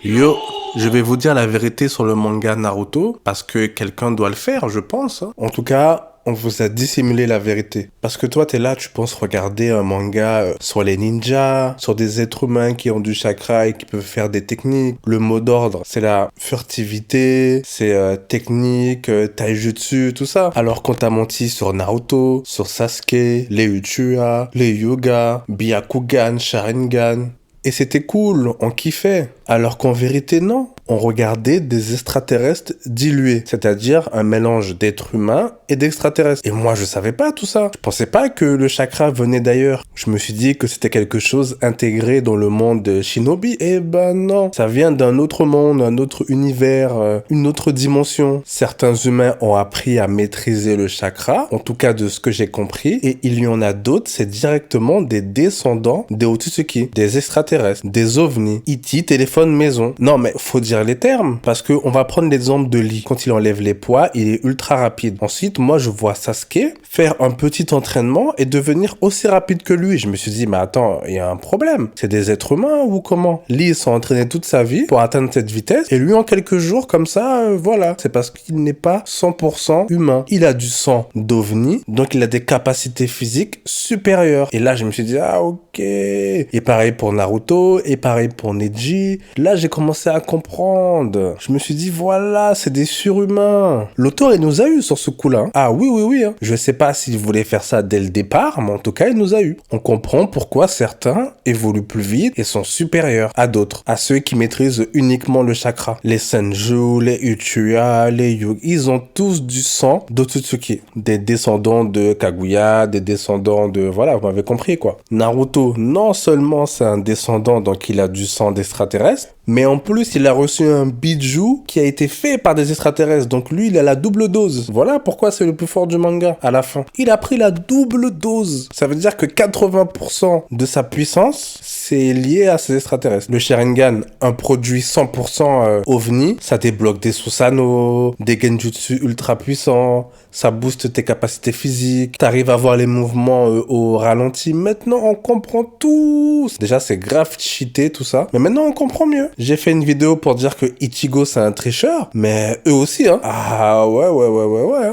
Yo, je vais vous dire la vérité sur le manga Naruto, parce que quelqu'un doit le faire, je pense. En tout cas, on vous a dissimulé la vérité. Parce que toi, t'es là, tu penses regarder un manga sur les ninjas, sur des êtres humains qui ont du chakra et qui peuvent faire des techniques. Le mot d'ordre, c'est la furtivité, c'est technique, taijutsu, tout ça. Alors qu'on t'a menti sur Naruto, sur Sasuke, les Uchiha, les Hyuga, Byakugan, Sharingan. Et c'était cool, on kiffait. Alors qu'en vérité, non. On regardait des extraterrestres dilués, c'est-à-dire un mélange d'êtres humains et d'extraterrestres. Et moi, je savais pas tout ça. Je pensais pas que le chakra venait d'ailleurs. Je me suis dit que c'était quelque chose intégré dans le monde de Shinobi. Eh ben non, ça vient d'un autre monde, un autre univers, une autre dimension. Certains humains ont appris à maîtriser le chakra, en tout cas de ce que j'ai compris, et il y en a d'autres, c'est directement des descendants des Otsutsuki, des extraterrestres, des ovnis, E.T. téléphone maison. Non mais faut dire les termes, parce que on va prendre l'exemple de Lee. Quand il enlève les poids, il est ultra rapide. Ensuite, moi je vois Sasuke faire un petit entraînement et devenir aussi rapide que lui. Je me suis dit, mais attends, il y a un problème. C'est des êtres humains ou comment? Lee s'est entraîné toute sa vie pour atteindre cette vitesse, et lui en quelques jours comme ça, voilà. C'est parce qu'il n'est pas 100% humain. Il a du sang d'ovni, donc il a des capacités physiques supérieures. Et là je me suis dit, ah ok. Et pareil pour Naruto, et pareil pour Neji. Là j'ai commencé à comprendre. Je me suis dit, voilà, c'est des surhumains. L'auteur, il nous a eu sur ce coup-là. Ah oui. Hein. Je sais pas s'il voulait faire ça dès le départ, mais en tout cas, il nous a eu. On comprend pourquoi certains évoluent plus vite et sont supérieurs à d'autres. À ceux qui maîtrisent uniquement le chakra. Les Senju, les Uchiha, les Hyuga, ils ont tous du sang d'Otsutsuki. Des descendants de Kaguya, des descendants de... Voilà, vous m'avez compris, quoi. Naruto, non seulement c'est un descendant, donc il a du sang d'extraterrestre, mais en plus, il a reçu un bijou qui a été fait par des extraterrestres. Donc lui, il a la double dose. Voilà pourquoi c'est le plus fort du manga à la fin. Il a pris la double dose. Ça veut dire que 80% de sa puissance, c'est lié à ces extraterrestres. Le Sharingan, un produit 100% ovni, ça débloque des Susanoo, des Genjutsu ultra puissants, ça booste tes capacités physiques, t'arrives à voir les mouvements au ralenti. Maintenant, on comprend tout. Déjà, c'est grave cheaté tout ça. Mais maintenant, on comprend mieux. J'ai fait une vidéo pour dire que Ichigo, c'est un tricheur, mais eux aussi, hein. Ah ouais.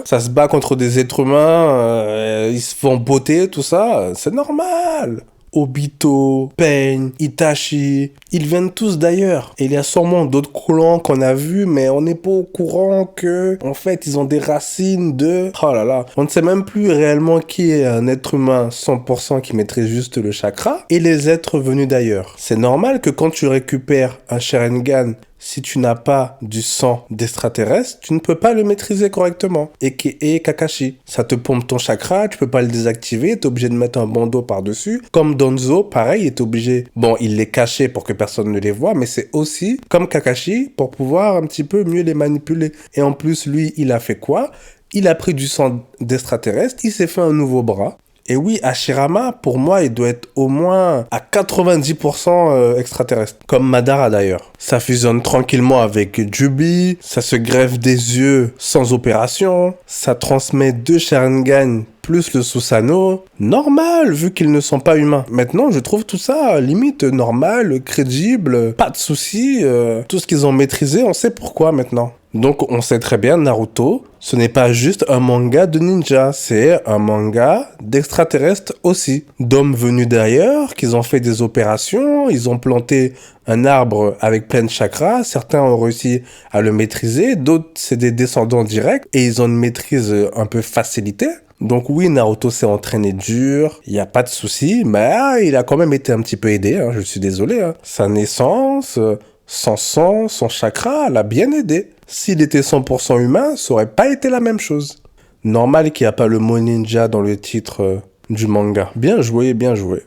Ça se bat contre des êtres humains, ils se font botter, tout ça, c'est normal. Obito, Pain, Itachi, ils viennent tous d'ailleurs. Et il y a sûrement d'autres clans qu'on a vus, mais on n'est pas au courant que, en fait, ils ont des racines de... Oh là là, on ne sait même plus réellement qui est un être humain 100% qui maîtrise juste le chakra et les êtres venus d'ailleurs. C'est normal que quand tu récupères un Sharingan, si tu n'as pas du sang d'extraterrestre, tu ne peux pas le maîtriser correctement. Et Kakashi, ça te pompe ton chakra, tu peux pas le désactiver, t'es obligé de mettre un bandeau par-dessus. Comme Danzo, pareil, il est obligé... Bon, il les cachait pour que personne ne les voit, mais c'est aussi, comme Kakashi, pour pouvoir un petit peu mieux les manipuler. Et en plus, lui, il a fait quoi? Il a pris du sang d'extraterrestre, il s'est fait un nouveau bras. Et oui, Hashirama, pour moi, il doit être au moins à 90% extraterrestre. Comme Madara d'ailleurs. Ça fusionne tranquillement avec Jubi, ça se greffe des yeux sans opération, ça transmet 2 Sharingan plus le Susanoo. Normal, vu qu'ils ne sont pas humains. Maintenant, je trouve tout ça limite normal, crédible, pas de soucis. Tout ce qu'ils ont maîtrisé, on sait pourquoi maintenant. Donc on sait très bien, Naruto, ce n'est pas juste un manga de ninja, c'est un manga d'extraterrestres aussi. D'hommes venus d'ailleurs, qu'ils ont fait des opérations, ils ont planté un arbre avec plein de chakras, certains ont réussi à le maîtriser, d'autres c'est des descendants directs et ils ont une maîtrise un peu facilitée. Donc oui, Naruto s'est entraîné dur, il n'y a pas de souci, mais il a quand même été un petit peu aidé, hein, je suis désolé. Hein. Sa naissance... Son sang, son chakra l'a bien aidé. S'il était 100% humain, ça aurait pas été la même chose. Normal qu'il n'y a pas le mot ninja dans le titre du manga. Bien joué, bien joué.